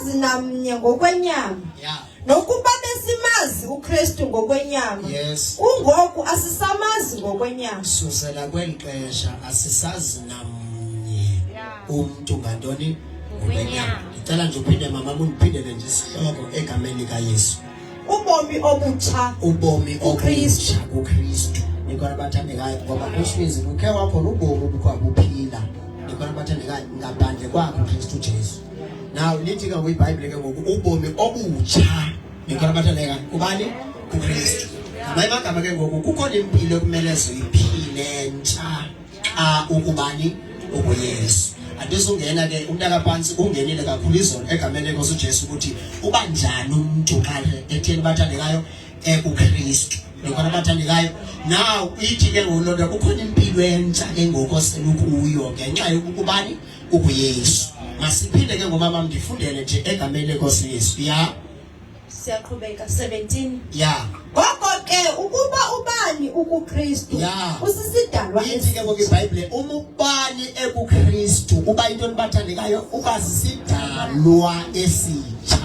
Zinamnye ngokwenyama. Nokuba besimazi uKristu ngokwenyama. Kungoku asisamazi ngokwenyama. Susela kwelixesha asisazi namnye umuntu ngantoni ngokwenyama. Ngicela nje uphinde mama uniphindele nje isihloko egameni kaYesu. Ubomi obutsha. Ubomi obutsha kuKristu. Nikona bathandekayo ngoba kushizi ukhe wakho ubomi obukwabuphila. Nikona bathandekayo ngaphandle kwakho uKristu Jesu. Now lithi ke kwiBhayibhile ke ngoku ubomi obutsha. Nikona bathandekayo kubani? kuKristu. Mayimagama ke ngoku kukho impilo kumele siyiphile ntsha xa ukubani ukuYesu. Andizungena ke umntaka phansi ungenile kakhulu izolo egameni lenkosi uJesu ukuthi uba njani umuntu xa etheni bathandekayo kuKristu. Nikona bathandekayo. Now ithi ke ngolonto kukhona impilo entsha ke ngoku oselukuyo ngenxa yokubani ukuYesu. Masiphinde ke ngomama ndifundele nje egameni lenkosi Yesu. Siyaqhubeka 17. Ngoko ke ukuba ubani ukuKristu usisidalwa ithi ke ngokwebhayibhile umubani ekuKristu uba into nibathandekayo uba sisidalwa esitsha.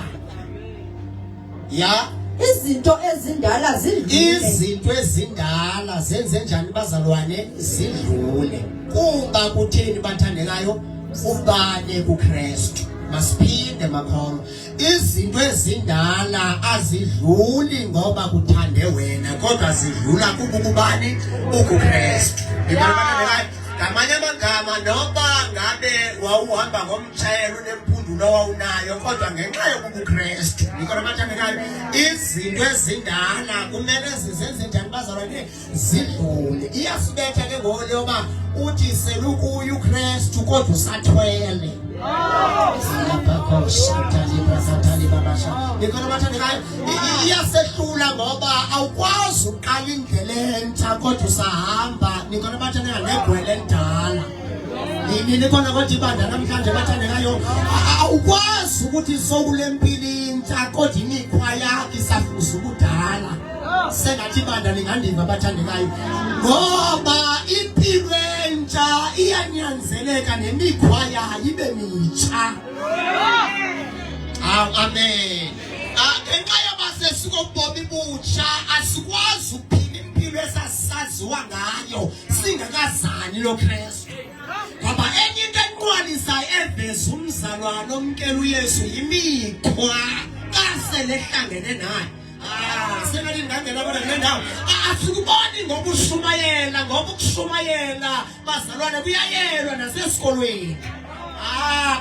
Izinto ezindala zidlule. Izinto ezindala zenze njani bazalwane? Zidlule. Kuba kutheni bathandekayo? Ubani kuKristu. Masiphinde makholo. Izinto ezindala azidluli ngoba kuthande wena kodwa zidlula kubani ukuKristu. Ngamanye amagama noba ngabe wawuhamba ngomtshayelo unempundulo wawunayo kodwa ngenxa yokuKristu. Nikona bathandekayo izinto ezindala kumele zizenze njani bazalwane? Zidlule. Iyasibetha ke ngolo yoba uthi selukuyo uKristu kodwa usathwele. Nikona bathandekayo iyasehlula ngoba awukwazi uqala indlela entsha kodwa usahamba. Nikona bathandekayo negwele endala. Nikona kodwa ibandla namhlanje bathandekayo awukwazi ukuthi sokule mpilo intsha kodwa imikhwa yakhe isafuza ubudala. Sengathi ibandla lingandiva bathandekayo ngoba impilo entsha iyanyanzeleka nemikhwa yayo ibe mitsha. Amen. Ngenxa yoba sesikobomi butsha asikwazi ukuphila impilo esasaziwa ngayo singakazani lo Kristu. Ngoba enye into enqwalisayo eveza umzalwane omkela uYesu yimikhwa kasele ehlangene naye. Sengathi ngangena bona kule ndawo asikuboni ngokushumayela ngoba ukushumayela bazalwane kuyayelwa nasesikolweni.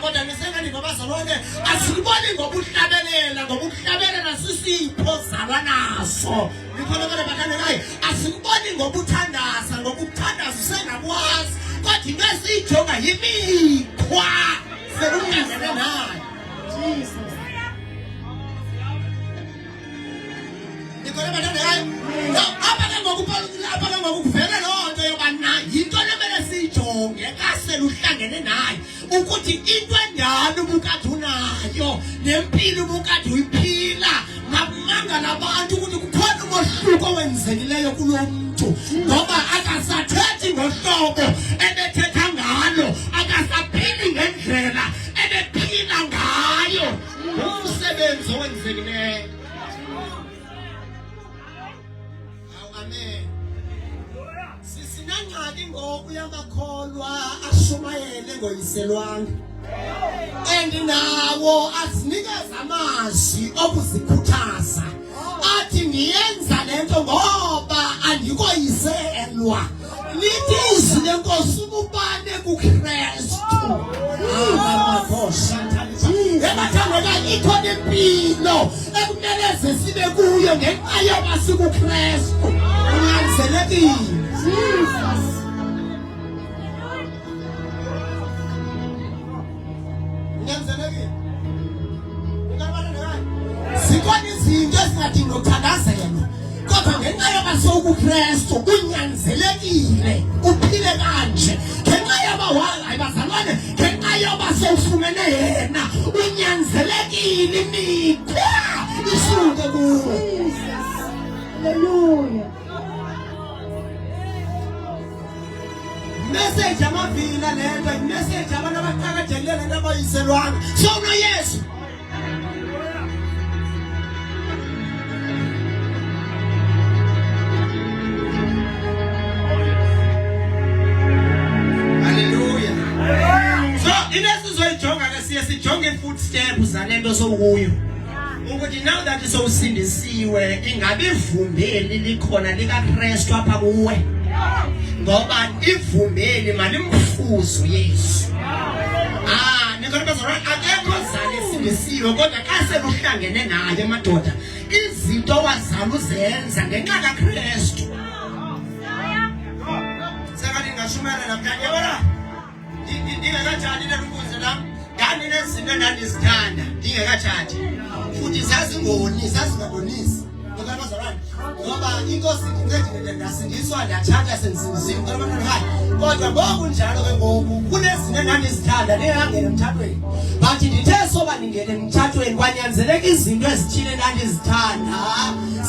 Kodwa nisengathi ngabazalwane asikuboni ngokuhlabelela ngoba ukuhlabelela sisipho zalwa naso. Nikhona bona bathandekayo asikuboni ngokuthandaza ngoba ukuthandaza sengakwazi kodwa into esiyijonga yimikhwa sekulungene nayo. Jesus. Nikona bathandekayo apha ngokuvele loo nto yoba yinto nemele siyijonge kasele uhlangene naye ukuthi into endala ubukade unayo nempilo ubukade uyiphila ngabumangala abantu ukuthi kukhona umohluko owenzekileyo kulo muntu ngoba akasathethi ngohlobo ebethetha ngalo akasaphili ngendlela ebephila ngayo umsebenzi owenzekileyo. Sisinangxaki ngoku yamakholwa ashumayele ngoyiselwanga nawo asinikeza amazwi okuzikhuthaza athi niyenza lento ngoba andikoyiselwa. Lithi izwi lenkosi ububane kuKristu. Ebathandekayo ikhona impilo ekumele sibe kuyo ngenxa yoba sikuKristu. Unyanzelekile. Jesus. Unyanzelekile. Zikhona izinto ezingadingi ukuthandazelwa kodwa ngenxa yoba sowukuKristu unyanzelekile uphile kanje. Ngenxa yoba hayi bazalwane ngenxa yoba sewufumene yena unyanzelekile imikhwa isuke kuwe. Hallelujah. Message amavila lento message abantu abaqhakathekile lento abayiselwanga. So no Yesu step zalento sokuyo ukuthi now that sowusindisiwe ingabe ivumbeli likhona lika Kristu apha kuwe ngoba ivumbeli malimfuzo Yesu nikhona akekho zale sindisiwe kodwa xa seluhlangene naye madoda izinto wazama uzenza ngenxa kaKristu sekathi ngashumela namhlanje yabona ndingekathathi lelukuze lam ndandinezinto endandizithanda ndingekathathi futhi zazingabonisi ngoba inkosi incedile ndasindiswa ndathatha sendisindisiwe kodwa ngoku njalo ke ngoku kunezinto endandizithanda ndingangena emtshatweni but ndithe soba ndingene emtshatweni kwanyanzeleka izinto ezithile endandizithanda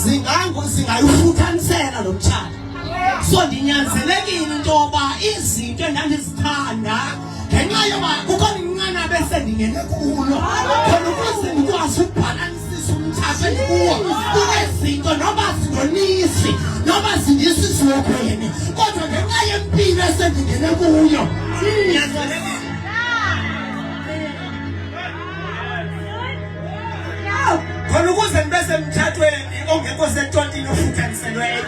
zingayifuthanisela lo mtshato so ndinyanzelekile into yoba izinto endandizithanda ngenxa yoba kukhona inqanaba esendingene kulo khona ukuze ndikwazi ukubhalansisa umtshato endikuwo kunezinto noba zindonisi noba zindisisiwekhwene kodwa ngenxa yempilo esendingene kuyo nyanzelekile khona ukuze ndibe semtshatweni ongekho setontini ofuthaniselweyo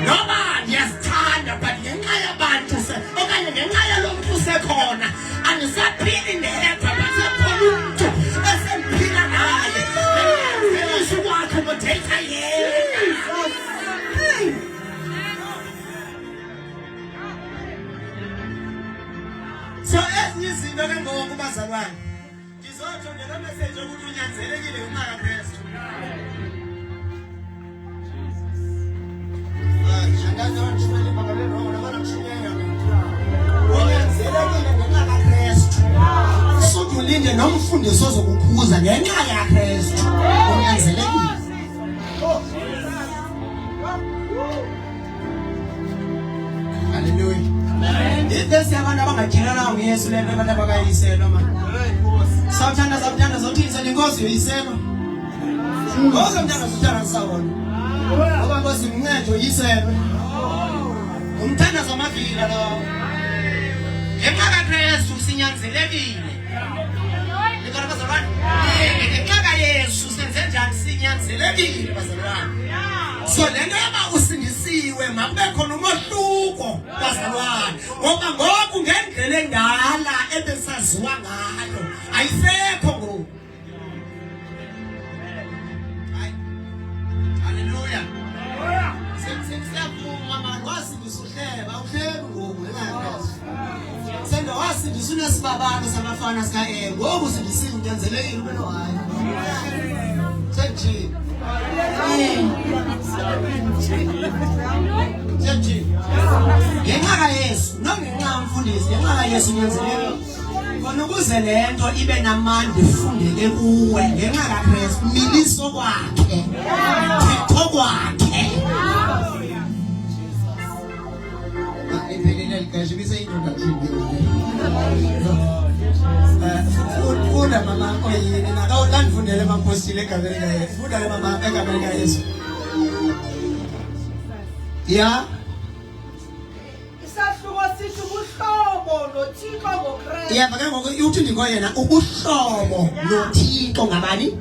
noba ndiyazithanda but ngenxa yabantu okanye ngenxa yalo mntu usekhona andisaphili ndedwa basekhona umntu esemphila naye ngenxa kwakhe modeyitha so ezinye izinto ke ngoku bazalwane ndizotsho ngelo message ukuthi unyanzelekile ngenxa kaKristu ulinde nomfundiso ozokukhuza ngenxa yaKristu unyanzelekile haleluya ndese abantu abangathilana ngoYesu lento abantu abakayiselo man sawuthanda zothisa inkosi yoyiselo ngoba mntana zothanda sawona ngoba Nkosi mncede yiselo umthanda zamavila lo ngenxa kaKristu sinyanzelekile nikona bazalwane ngenxa kaYesu senze njani sinyanzelekile bazalwane so lento yaba usindisiwe makube khona umohluko bazalwane ngoba ngoku ngendlela endala ebesaziwa ngayo ayisekho ngoku haleluya sendo wasindisa unesibabalo samafana sika ngoku sindisiwe unyanzelekile ube nohayi sethi ngenxa kaYesu nongenxa mfundisi ngenxa kaYesu unyanzelekile khona ukuze lento ibe namandla ifundeke kuwe ngenxa kaKristu miliso kwakhe thixo kwakhe iphelele likazi bise introduction funda mama oyini nakawulandifundele amapostile egameni kaYesu funda le mama egameni kaYesu ya isahluko sithi ubuhlobo noThixo ngoKristu yeva ke ngoku uthi ndingoyena ubuhlobo noThixo ngabani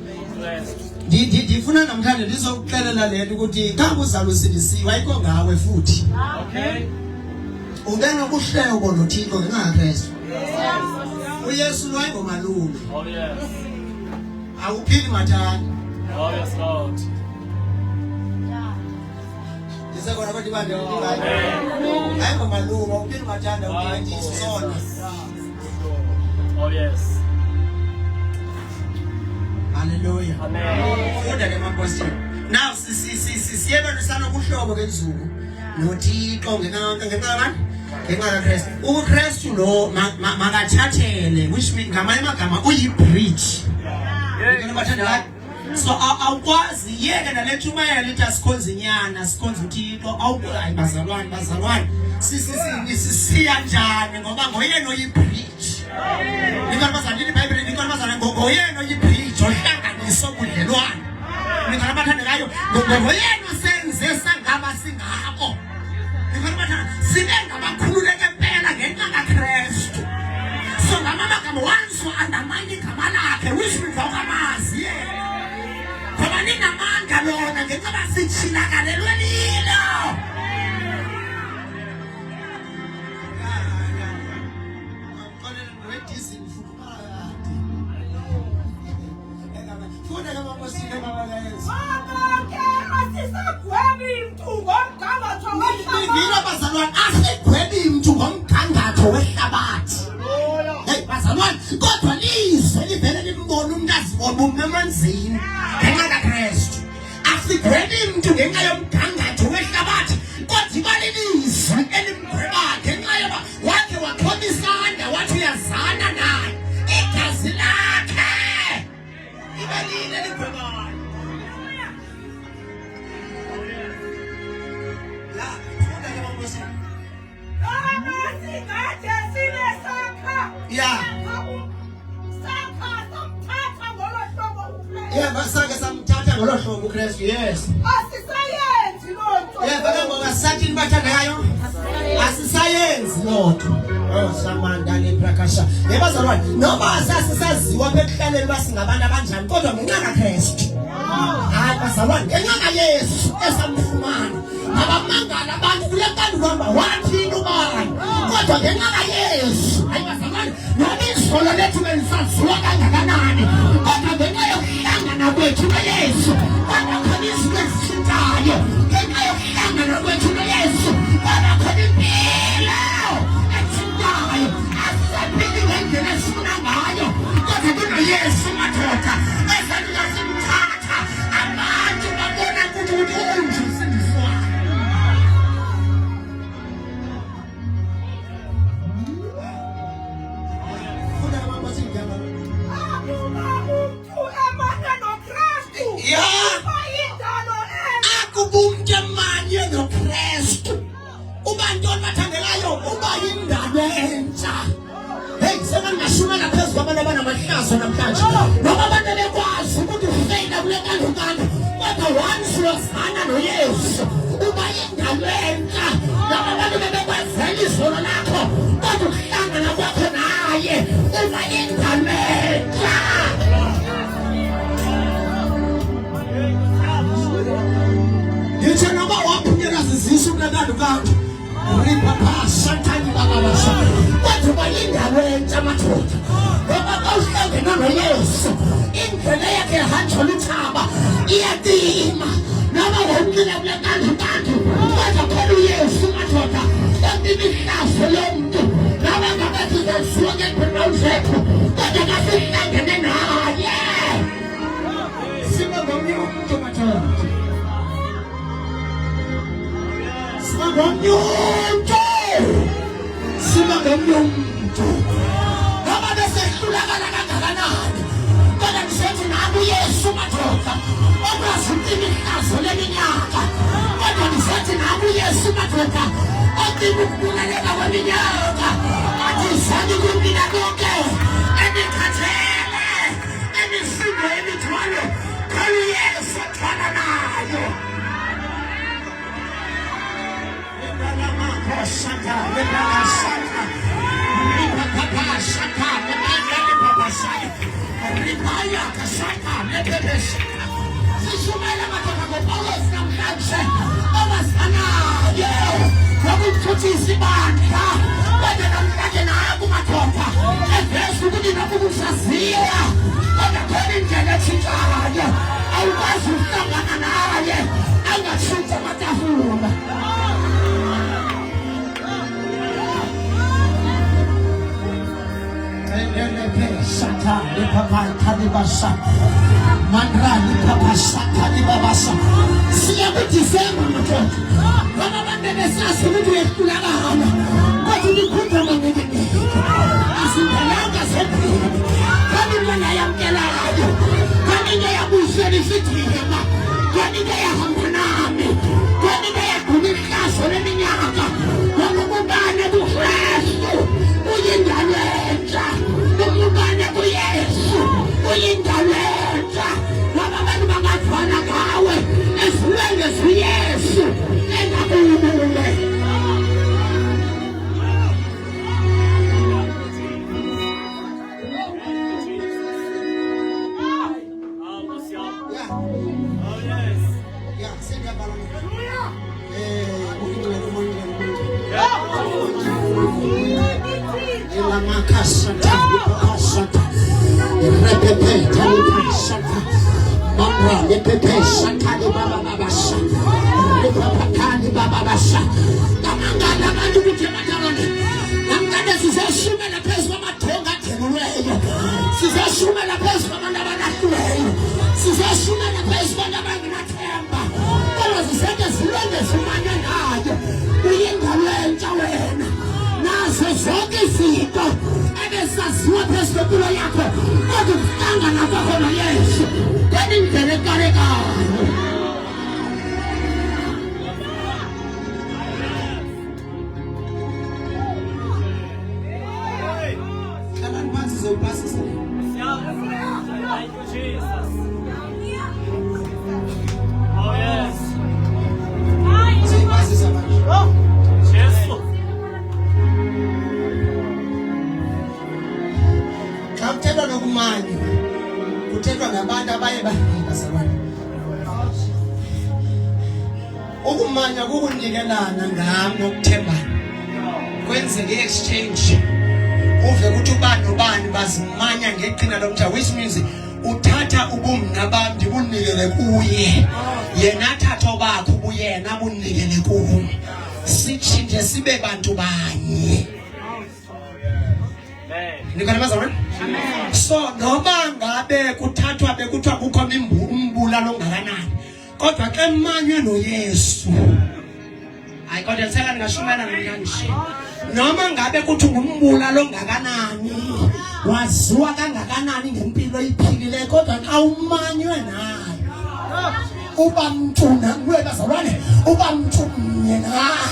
ndifuna namhlanje ndizokuxelela lento ukuthi xa uzalo usindisiwe ayikho ngawe futhi okay ungena kuhlelo noThixo ngenxa kaKristu uYesu lo ayingomalume Oh yes. awuphili mathanda Oh yes Lord. ndisekona kodwa ibande ayingomalume awuphili mathanda uyisona Oh yes. haleluya Amen. funda ke mapostile now siyeba nosana kuhlobo kenzuku noThixo ngenxa kaKristu uKristu lo makathathele which means ngamanye amagama uyibridge so awukwazi yeke nalethumayela lithi asikhonze inyana sikhonze uThixo awuhayi bazalwane sisiya njani ngoba ngoyena oyibridge nikona bazalwane iBhayibheli nikona bazalwane ngoyena oyibridge ohlanganisa ubudlelwane nikona bathandekayo ngoyena senze sangaba singako nikona bathandekayo sibe ngabakhululeke impela ngenxa kaKristu so ngamagama once andamanye igama lakhe wish ngokamazi ngoba ninamandla lona ngenxa sitshilakalelwe lilo. Asigwebi mntu ngomgangatho wehlabathi. Hey bazalwane, kodwa lizwe livele limbona umuntu azibona umemanzini ngenxa kaKristu. Asigwebi mntu ngenxa yomgangatho wehlabathi, kodwa ibali lizwe elimgwebayo ngenxa yoba wakhe waxhoma isandla wathi uyazana naye. Igazi lakhe ibalile eligwebayo. Basake samthatha ngolo hlobo uKristu. Yes. Asisayenzi lonto. Baka ngoba sathi nibathandayo. Asisayenzi lonto. Samanda leprakasha. Bazalwane, noma sasisaziwa bekuhlaleni basingabantu abanjani kodwa ngenxa kaKristu. Hayi bazalwane, ngenxa kaYesu esamfumana. Abamangala abantu kule nkando kwamba wathini ubani. Kodwa ngenxa kaYesu. Hayi bazalwane, noma izolo lethu belisaziwa kangakanani. Kodwa ngenxa yokuhlangana kwethu noYesu, kodwa khona izinto ezishintshayo. Ngenxa yokuhlangana kwethu noYesu, kodwa khona impilo eshintshayo. Asisaphili ngendlela esifuna ngayo, kodwa kunoYesu madoda ezaluka simthatha. Abantu babona ukuthi unje usindiswayo. Akubumke manje noKristu. Ubantwana bathandelayo uba yindalo entsha. Hey, sebangashumela phezulu abantu abanamahlazo namhlanje. Noma abantu bekwazi ukuthi ufeyila kule nkando, kodwa once uyozana noYesu uba yindalo entsha. Laba bantu bebekwazela izolo lakho, kodwa ukuhlangana kwakho naye uba yindalo entsha. Yithi noma waphunyela zizisu kulekando kanti ripapa satani bababasha kodwa bayindalo entsha madoda. Ngoba xa uhlangana noYesu indlela yakhe ehanjwa luthaba iyatima. Noma wawumkile kulekando kanti kodwa khona uYesu madoda emimihlazo yomntu. Noma ngabe sizasuka empilweni zethu kodwa kasihlangene naye. Sibe ngomnye umuntu madoda. Siba ngomuntu ngoba besehlulakala kangakanani kodwa ngisethi naku Yesu madoda okwazi imihlazo leminyaka. Kodwa ngisethi naku Yesu madoda odinga ukubulaleka kweminyaka. Athi sani kumpila konke enikhathele emisindo emithwalo khona uYesu athwala nayo. Shaka, Shaka, Papa Shaka, Papa Shaka, Ripaya Shaka, Shaka. Sishumela madoda ngoPawulos namhlanje abasana yokuthi sibandla kodwa namhlanje naku madoda evesa ukuthi nokubusaziya kodwa khona indlela etshintshayo. Awukwazi ukuhlangana naye angashintsha amatafula. Shata ni papa tani basa mandra ni papa shata ni babasa siya kutisema mtoto kama bandene sasa mtu yekulala hana kwa tulikuta mwenyewe asindalanga sepi kani mwana ya mkelayo kani ya buseni fitima kani ya hamanami kani ya kunikaso le minyaka kwa mubana du Kristu uyindalwenza umubana ku Yesu uyindalwenza abantu bangathwana ngawe esibenge siYesu engakubule. Ya, sengiyabala. Elamakasata, asata, repepe, talipasata, mambra, repepe, satani baba babasa, repapakani baba babasa. Namangala bantu kutematana. Namngada sizashuma la phezu kwamathonga athenuleyo. Sizashuma la phezu kwabantu abalahlweyo. Sizashuma la phezu kwabantu abangenathemba. Kodwa ziseke zilonde zimanye nayo. Uyingalentsha wena. Nazo zonke izinto ebesaziwa phezu kwempilo yakho kodwa ukuhlangana kwakho noYesu kwenindlela ekarekayo. Hlalani phansi zopasisa. Thank you, Jesus. Oh, yes. Zipasisa manje. Jesus. Xa kuthethwa nokumanya kuthethwa ngabantu abaye bazalwane. Ukumanya kukunikelana ngami nokuthembana. Kwenzeke exchange. Uve ukuthi ubani nobani bazimanya ngeqhina lomtha, which means uthatha ubumna bami ndibunikele kuye. Yena athatha obakho ubuyena abunikele kuwe. Sitshintshe sibe bantu banye. Nikona bazalwane? Amen. So noma ngabe kuthathwa bekuthiwa kukho umbulalo ongakanani. Kodwa ke manywe noYesu. Hayi kodwa ngicela ngashumela ngiyanisho. Noma ngabe kuthi ngumbulalo ongakanani, waziwa kangakanani ngempilo iphilile kodwa xa umanywe naye. Uba mtuna kuwe bazalwane, uba mtunye naye.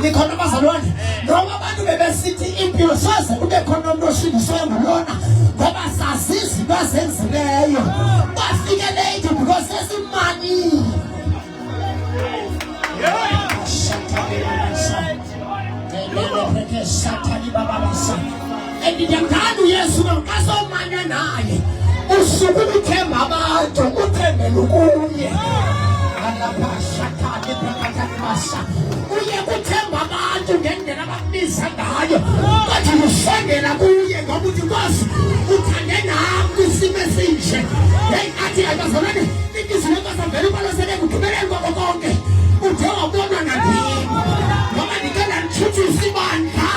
Nikhona bazalwane, noma abantu bebesithi impilo soze kube khona umuntu oshingiswe ngulona ngoba sazizi bazenzileyo. Bafike late because sesimanyile. Satani baba basa. Endiyamthanda uYesu ngikazomanya naye. Usuku uthemba abantu uthembele kuye. Alabasha thani brakathabasa. Uye kuthemba abantu ngendlela abakubiza ngayo. Kodwa usondela kuye ngoba uthi Nkosi uthande nami kwisimo esinje. Hey athi abazalwane ikizwe bazavela ubalosele kugqibeleni kwako konke. Uthe wabonwa nandini. Ngoba ndikela nithuthisa ibandla.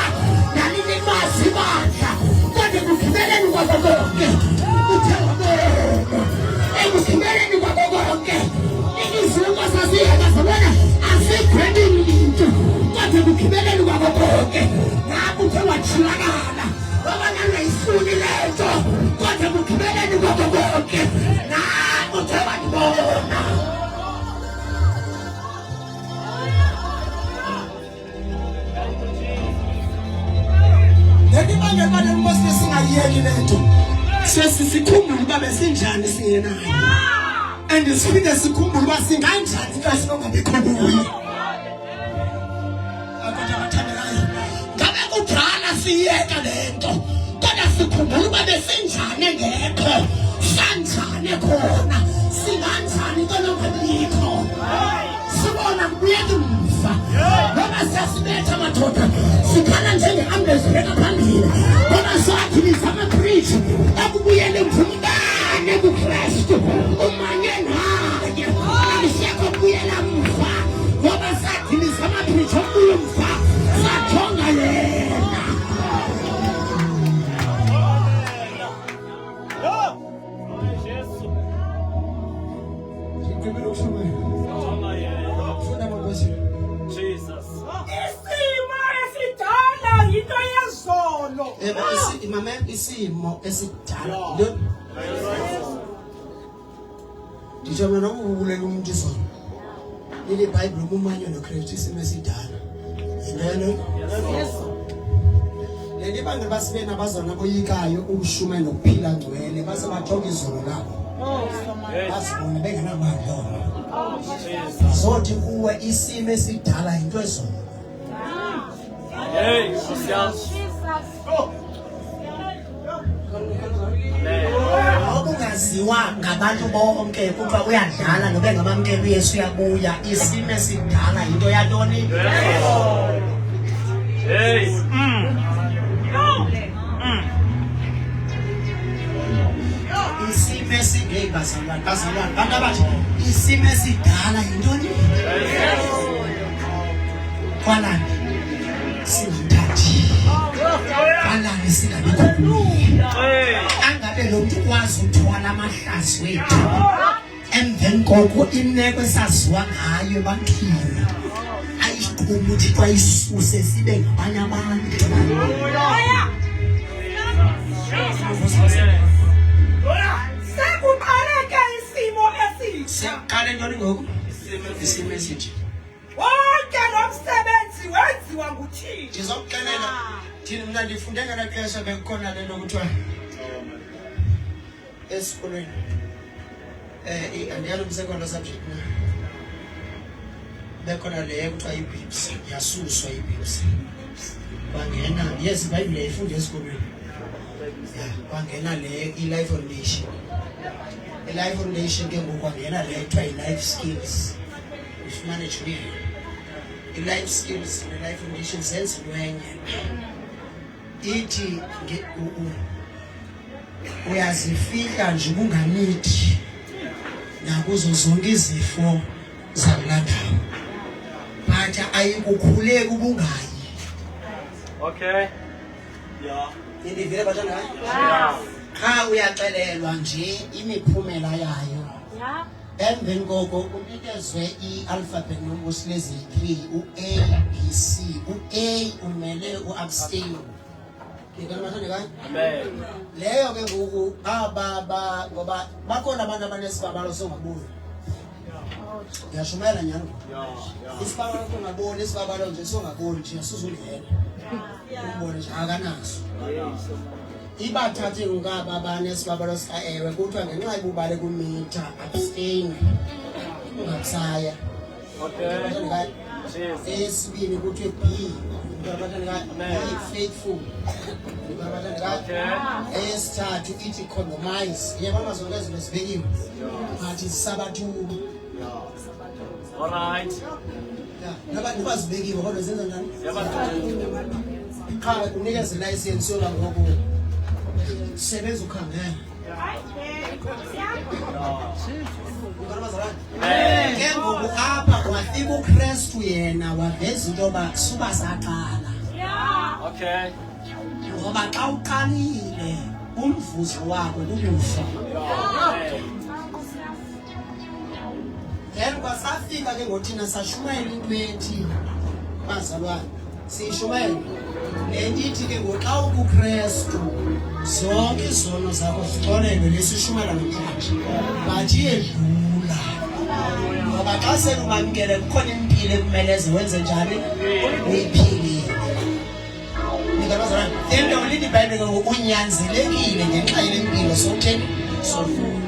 Nalini bazi ibandla. Kodwa kugqibeleni kwako konke. Uthe wabonwa. Ekugqibeleni kwako konke. Ikizwe bazasiya bazalwane asigwedi into. Kodwa kugqibeleni kwako konke. Ngakho uthe wachilakala. Ngoba ngangayifuni lento. Kodwa kugqibeleni kwako konke. Ngakho uthe wabona. Ngibanga manje Nkosi singayiyeki lento. Sesisikhumbula uba besinjani singenayo. And siphinde sikhumbule uba singanjani xa sinongabikho kuye. Abantu abathandekayo. Ngabe kudala siyeka lento. Kodwa sikhumbula uba besinjani engekho. Sanjani khona. Singanjani xa nongabikho. Sibona kubuyeka umva. Ngoba siyasibetha madoda. Sikhala njenge-ambulance bheka phambili. Ngoba sathi nizama preach. Akubuyele mvumane kuKristu. Umanye naye. Akusekho kubuyela mva. Ngoba sathi nizama preach okubuye mva. Sathonga yena. Jesus. Ngicela ukushumayela. Jesus. Isimo esidala yinto yezolo. Mama isimo esidala. Nditsho mina ukubulela umuntu isona. Leli iBhayibheli umanywe noKristu isimo esidala. Yini? Leli bantu basibe nabazona boyikayo ukushuma nokuphila ngcwele base bajonga izolo labo. Basibona bengenamandla. Zothi kuwe isimo esidala into ezona. Hey, social. Amen. kungaziwa ngabantu bonke kuba uyadlala nobe ngabamkela uYesu uyabuya isimo esidala into yantoni Hey. isimo esingeyibazalwane bazalwane bantu abathi isimo esidala yintoni kwanani singamthathi kwanani singabikho angabe lo muntu ukwazi ukuthwala amahlazi wethu emveni koko imeko esaziwa ngayo ebantwini ayiqhuba ukuthi kwayisuse sibe ngabanye abantu sekuqaleke isimo esitsha siyaqala ntoni ngoku isimo esitsha wonke lo msebenzi wenziwa nguThixo ndizokuxelela thina mna ndifunde ngala xesha bekukhona le nto kuthiwa esikolweni andiyalo msekondo subject na bekhona le kuthiwa ibibs yasuswa ibibs kwangena yes ibhayibhile yayifunde esikolweni kwangena le i-life foundation i-life foundation ke ngoku kwangena le kuthiwa i-life skills ifumane junior i-life skills ne-life foundation zenza into enye ithi uyazifihla nje kunganithi nakuzo zonke izifo zakulandayo but ayikukhuleki ubungayi Okay. Yeah. indivile batshana Yeah. qha uyaxelelwa nje imiphumela yayo emveni koko unikezwe i-alphabet numbers lezi 3 u-A, B, C. U-A umele u-abstain Amen. leyo ke ngoku ngoba bakhona abantu abanesibabalo songaboni ngiyashumela nyani isibabalo songaboni isibabalo nje songaboni nje asuzungena ubone nje akanaso ibathathe ngaba abane sibabalo sika ewe kuthiwa ngenxa ibubale kumitha abstain ungatsaya Okay. esibini kuthiwe B faithful esithathu ithi compromise yabona zonke izinto zibekiwe but isabathu All right. nabantu bazibekiwe kodwa zenza njani Yeah. qha unikeze license yoba ngoku sebenza ukhangela ke ngoku apha wafika uKristu yena waveza into yoba suba saqala Okay. ngoba xa uqalile umvuzo wakho kukufa then kwasafika ke ngothina sashumayela into ethi bazalwane siyishumayela le nto ithi ke ngoxa ukuKristu zonke izono zakho zixolelwe lesishumayela nomthatha but iyedlula ngoba xa selumamkele kukhona impilo ekumele wenze njani uyiphilile ngabazalwane into lithi iBhayibhile ngoku unyanzelekile ngenxa yale mpilo sokutheni sofuna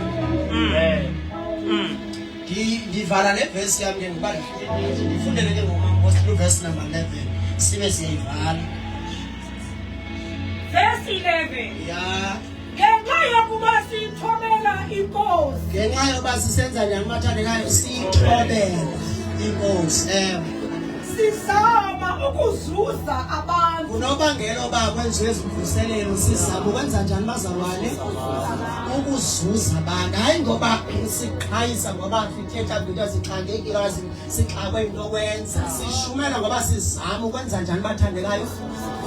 ndivala le verse yami ke ngoba ndifundele ke ngoMapostoli verse number 11 sibe siyayivala verse 11 ya ngenxa yokuba sithobela inkosi ngenxa yoba sisenza njani bathandekayo siyithobela inkosi sizama ukuzuza abantu kunobangela oba kwenziwe ezimvuselelo sizama ukwenza njani bazalwane ukuzuza abantu hayi ngoba siqhayisa ngoba sithetha into sixhangekile sixakwe into okwenza sishumela ngoba sizama ukwenza njani bathandekayo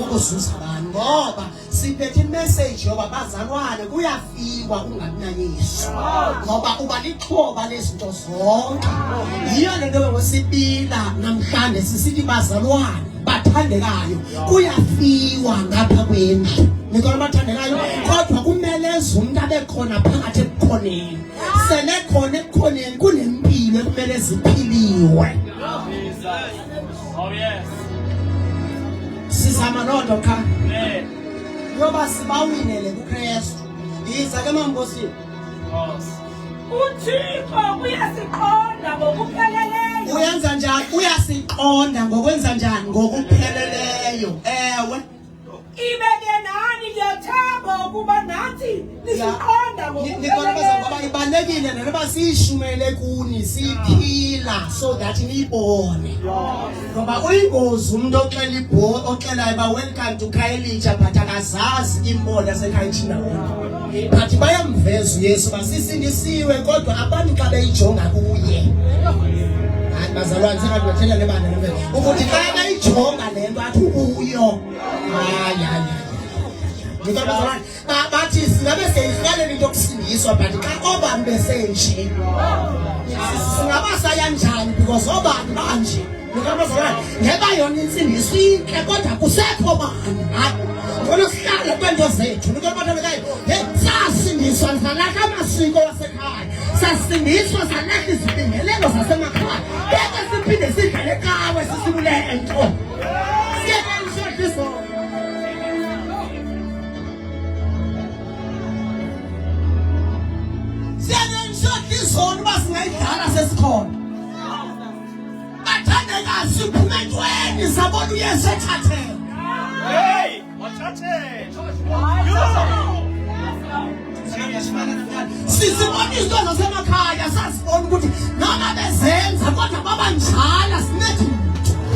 ukuzuza abantu ngoba siphethe imessage yoba bazalwane kuyafikwa ungabi naYesu ngoba uba lixhoba lezinto zonke yiyo le nto ngosibila namhlanje sisithi bazalwane bathandekayo kuyafiwa ngapha kwendlu nikona bathandekayo kodwa kumele umuntu abe khona phakathi ebukhoneni sele khona ebukhoneni kunempilo ekumele ziphiliwe Oh yes. sizama nodwa qha Amen. yoba sibawinele kuKristu yiza ke mambosini uThixo uyasiqonda ngokupheleleyo uyenza njani uyasiqonda ngokwenza njani ngokupheleleyo ewe Ibeke nani liyathemba ukuba nathi nisiqonda Nikhona ngoba ibalekile noma sishumele kuni siphila so that niyibone. Ngoba uyingozi umuntu oxelayo ba welcome to Khayelitsha but akazazi imoto yaseKhayelitsha nawo. But bayamveza uYesu basisindisiwe kodwa abantu xa beyijonga kuye. Bazalwane sengakuthela lebana lebe ukuthi xa beyijonga lento athi uyo. Ngizabazalwane bathi singabe seyihlale into yokusindiswa but xa obani besenje singabasa kanjani because obani manje ngizabazalwane ngeba yona insindiso inhle kodwa kusekho bani ngona sihlala kwento zethu ngizabazalwane sasindiswa salahla amasiko wasekhaya sasindiswa salahla izibingelelo zasemakhaya bese siphinde sidlale kawe sisibule nto siyabonga Son was like Dana Atandeka Superman Sabodu Yesetate. Hey, what's that? Sisibona izinto zasemakhaya sasibona ukuthi noma bezenza kodwa babanjala sinethi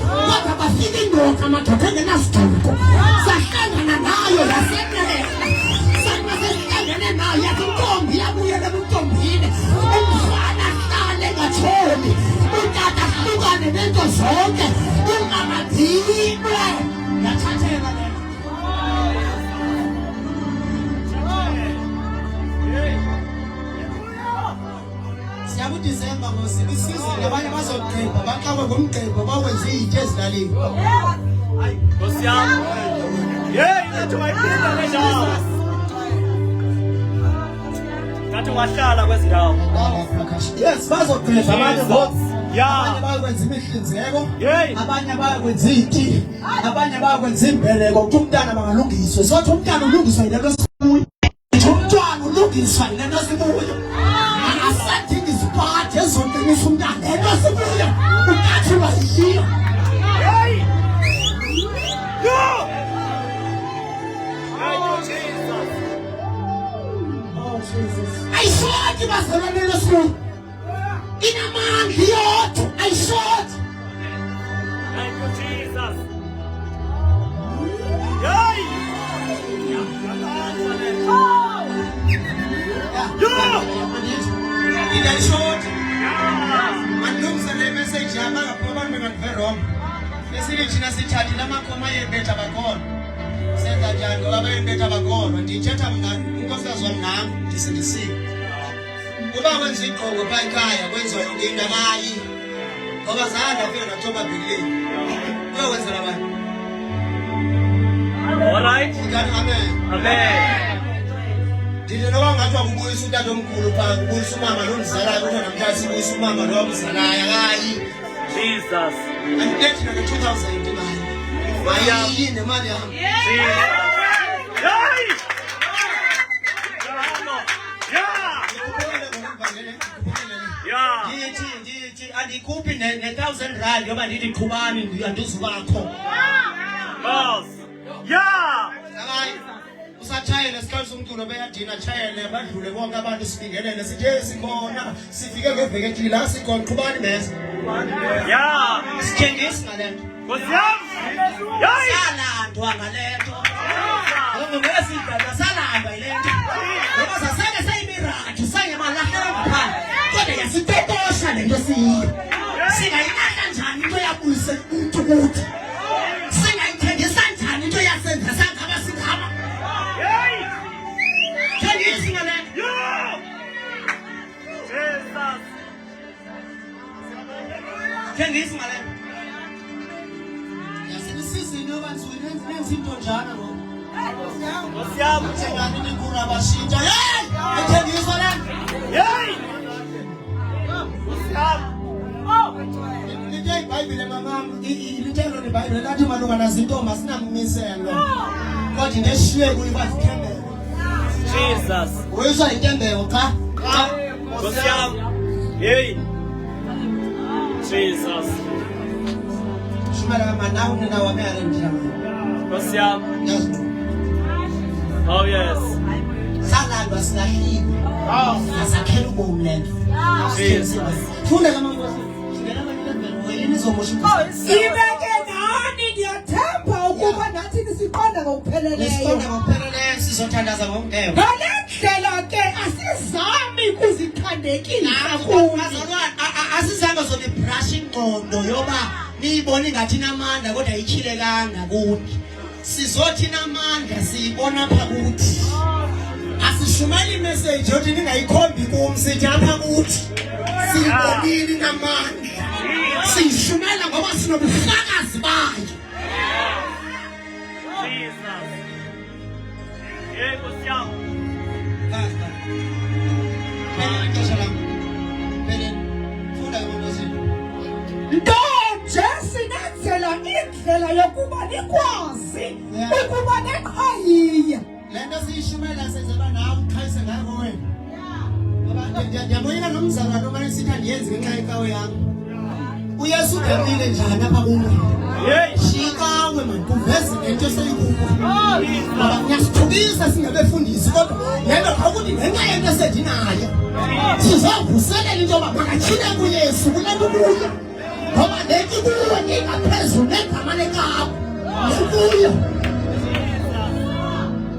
kodwa bafika indoda amadoda engenasiduko sahlangana nayo yasekelela sahlangana nayo yathi intombi yabuye lebuntombini umfana hlale ngatholi utata hlukane nento zonke ungamadinwe yathathela le December ngosiba isizwe abanye bazogqibha baqhawe ngomgqibho bakwenza izinto ezilalini. Ngosiyami. Hey, nathi wayiphinda kanjalo. Nathi wahlala kwezindawo. Yes, bazogqibha abantu bonke. Abanye bakwenza imihlinzeko, abanye bakwenza izinto, abanye bakwenza imbeleko ukuthi umntana bangalungiswe. Sothi umntana ulungiswa yilento esibuya. Umntwana ulungiswa yilento esibuya. Asadingi iziphathe zonke umntana lento esibuya. Unathi wayiyo. Hey! Yo! Jesus. Oh Jesus. I saw it bazalwane lesibuya. Inamandla yodwa I saw it. Thank you, Jesus. Yay! I saw it. Manumzele message yama ngaphuma ngakuvero. Lesilithi nasithathi lamakoma yebetha bakhona. Senza njani ngoba bayebetha bakhona. Ndithetha mina inkosikazi wami nami ndisindisile. Kuba kwenza igqoko pha ekhaya kwenziwa yonke into akayi. Ngoba zanda afika nathoba bhilini. Kuyokwenza abantu. All right. Amen. Amen. Ndile noba ngathi wakubuyisa utata omkhulu pha kubuyisa umama lo mzalayo kodwa namhlanje sibuyisa umama lo mzalayo akayi. Jesus. Andilethi na 2000 imali. Wayi nemali yami. Jesus. Yay! Yeah. Ndithi andikuphi ne1000 yoba ndithi qhubani andizubakho. Boss. Yeah. Hayi. Usatshayela sikhalisa umculo beyadina tshayele badlule bonke abantu sibingelele sithe sikhona sifike ngeveketi la sikhona qhubani bese. Yeah. Sithengisa ngalento. Ngosiyami. Yay! Salandwa ngalento. Ngoba salandwa yilento. Ngoba sasake sayimirathu sangemalahla ngaphandle. Kodwa yasitotosha lento siyiyo. Singayilahla njani into yabuyisa umuntu kuthi. Singayithengisa njani into yasenza sangaba sikhama. Yay! Thengisa ngalento. Yeah. Jesus. Thengisa ngalento. Yasibisizini yoba nenza into njana ngoba. Ngosiyami. Ngani nikura bashinja. Hey! Thengisa lento. Yay! Ngosiyami. Lithe iBhayibheli mama ilithelo leBhayibheli lathi malunga nazintombi asinammiselo. Kodwa into eshiye kuyo bazithembele. Jesus. Uyizwa intembeko cha? Ngosiyami. Hey. Jesus. Shumela manawu nina wame ale ndila. Ngosiyami. Yazi Oh yes. Salandwa silahliwe. Asakhela ubomi lento. Jesus. Funda kama Nkosi. Singena manje wena izomosha. Ibeke nani ndiyathemba ukuba nathi siqonda ngokupheleleyo. Siqonda ngokupheleleyo sizothandaza ngomdebo. Ngalendlela ke asizami ukuzithandekisa kuthi. Asizange zobe brush ingqondo yoba niyibona ingathi namandla kodwa ichilekanga kuthi. Sizothi namandla siyibona apha kuthi. Asishumela imessage yothi ningayikhombi kumsithi apha kuthi. Siyibonile namandla. Siyishumela ngoba sinobufakazi bayo. Jesus. Hey, Nkosi yami. Nto nje sinenzela indlela yokuba nikwazi ukuba neqhayiya. Lento siyishumela senzela nawe uqhayise ngayo wena. Ngoba ndiyabonela nomzalwane omane sithi andiyenzi ngenxa yenkawe yami. uYesu uphemile njani apha kuwe? Shikawe man, kuveze lento seyikubo. Ngoba ngiyasithukisa singabefundisi kodwa lento akuthi ngenxa yento esedinayo. Sizovuselela into yoba makatshile kuYesu kulento kuyo. Ngoba lento kuwe ingaphezulu negama lekabo. Kuyo.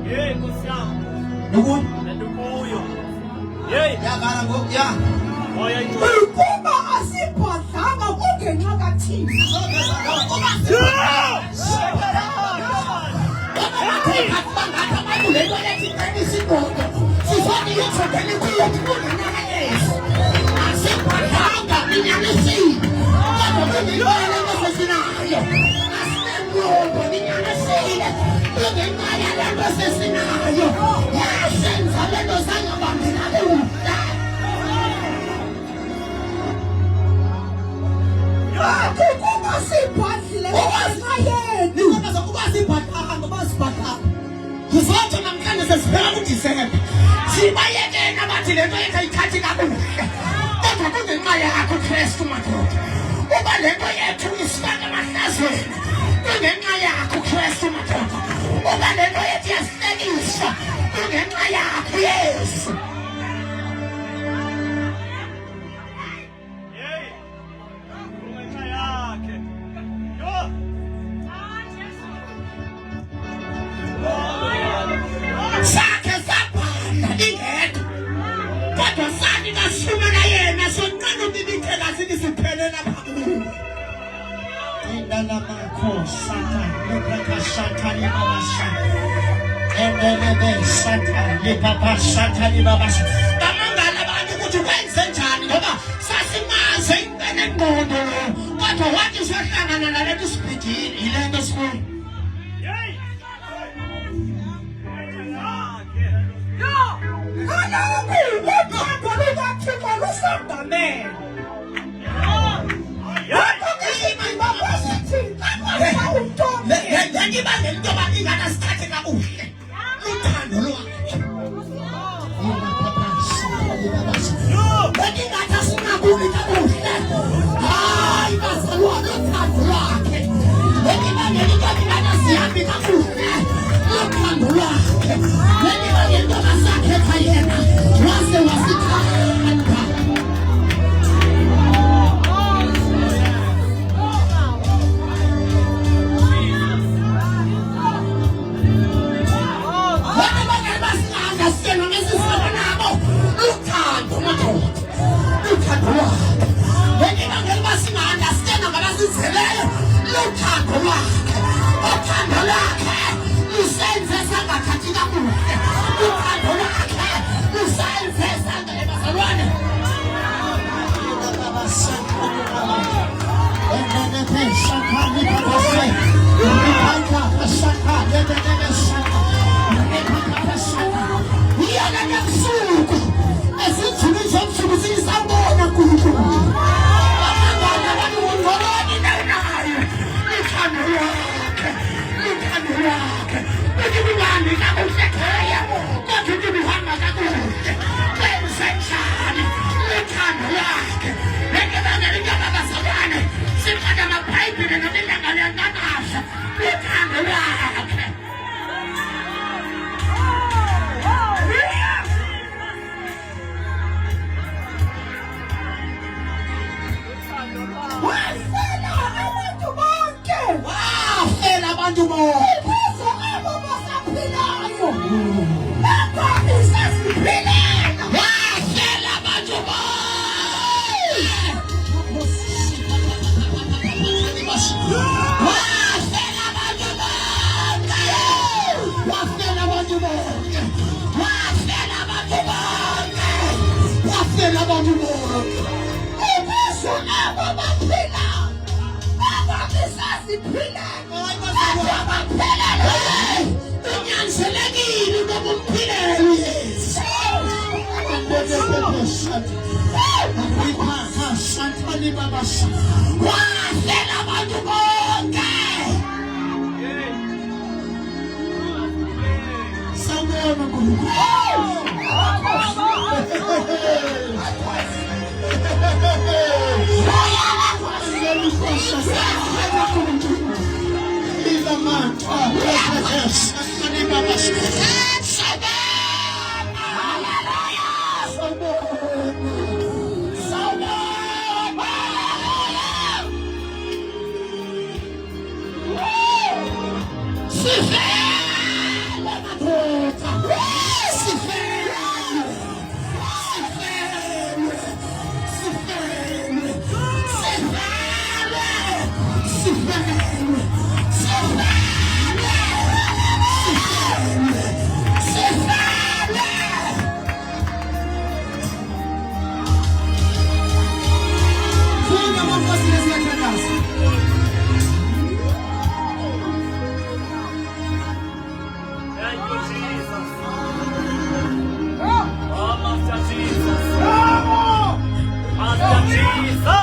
Hey, Nkosi yami. Nokuni? Nandukuyo. Hey. Yabara ngoku ya. Moya ito. Ukuba asibhadlanga kungenxa kaThixo. Ukuba sibhadlile ngokwasayeni. Ukuba sibhadlanga ngoba sibhadlanga. Kuzothi namhlanje sesiphela kuDisemba. Sibayekena bathi lento yethu ayithathi kakuhle. Kodwa kungenxa yakho Kristu madoda. Uba lento yethu isifaka emahlazweni. Kungenxa yakho Kristu madoda. Uba lento yethu yasihlekisa. Kungenxa yakho Yesu. Hey. Kungenxa yakhe. Yo. Sakhe sabhanda ingekho. Kodwa sathi kasifumana yena sonqena ukubithela sithi siphelela phakathi. Indalama khosata lephaka shathani babasha. Endele shathani baba shathani babasha. Kamangala abantu ukuthi kwenze njani ngoba sasimaze ingene ngqondo. Kodwa wathi usehlangana nalento sibhidini ilento sikho. Hey. Wase abantu bonke Ukuze abo basaphilayo bangabi sesiphilela. wahlela abantu bonke wahlela abantu bonke wahlela abantu bonke wahlela abantu bonke wahlela abantu bonke Ukuze abo baphila bangabi sesiphilela. unyanzelekile ukuba umphilele uYesu wahlela abantu bonke sawubona Thank you, Jesus. Oh, Master Jesus. Master Jesus.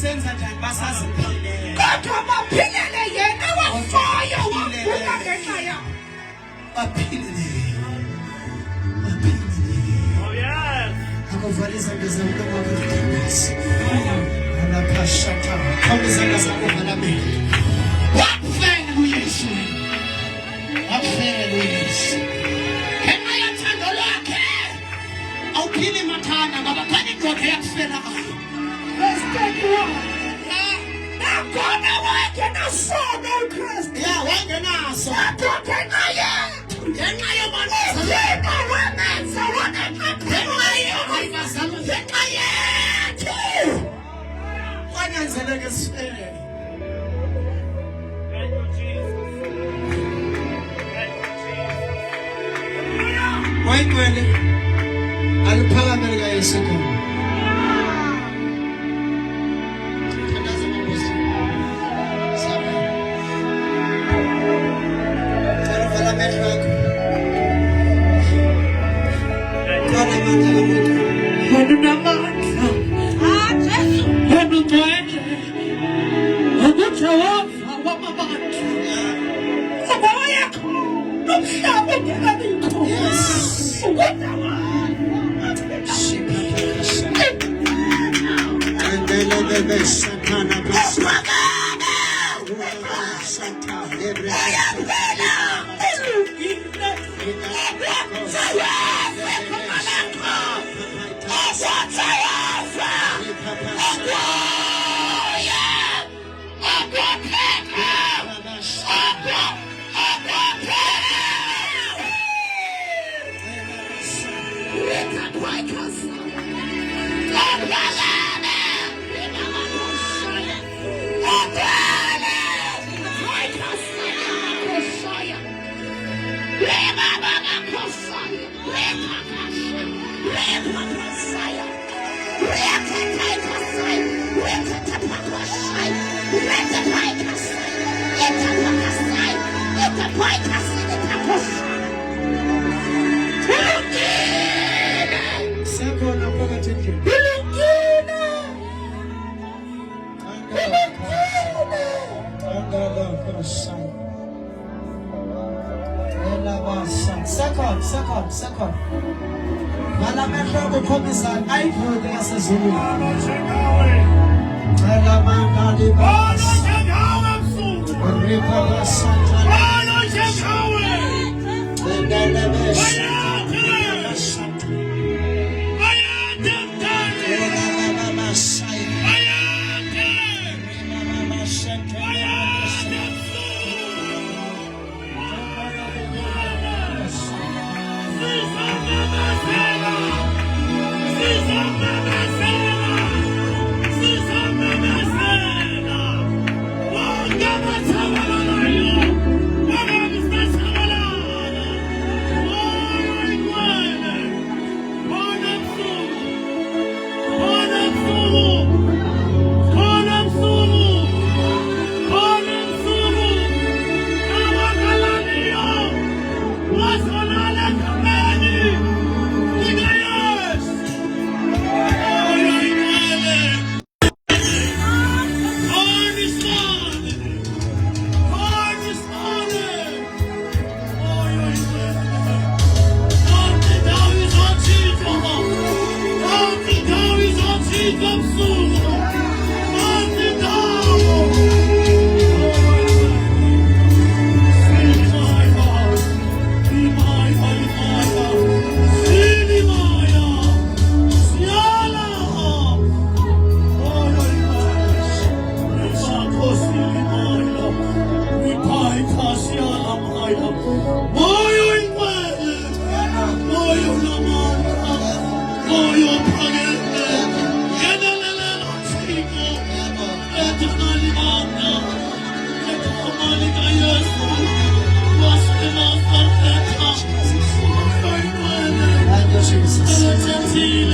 Senza già basta kodwa baphilele yena wafayo waphuma ngenxa yabo. Baphilile. Oh, yes. Akuvalisa ngezamlo wakho. Anakashata. Kamizanga zakho ngalameli. Wafela uYesu. Wafela uYesu. Ngenxa yothando lwakhe. Awuphili mathanda ngoba khona indoda yakufela ngayo. Verse 31. Nakhona wayengenasono uKristu. Ya wangenaso. Kodwa ngenxa yethu. Ngenxa yomanzi. Yena wamenza wanenxaphela yethu. Ngenxa yethu. Kwanyanzeleke sifele. Thank you, Jesus. Thank you, Jesus. Wayigcwele. Aliphakamele kaYesu khona. Thandaza amaphosto. Sabe. Cela vala amehlo akho. Khona amandla kamuntu. Wanunamandla. Jesu. Wanugcwele. UJehova wamabandla. Umoyakho nomhlaba ungekabikho. Yes. Sekhona phakathi endlini. Second. Malamehlo okukhomisa ayivule yasezulwini. Cela mandali basi. Ripa basatana. Endele besi. Jesus.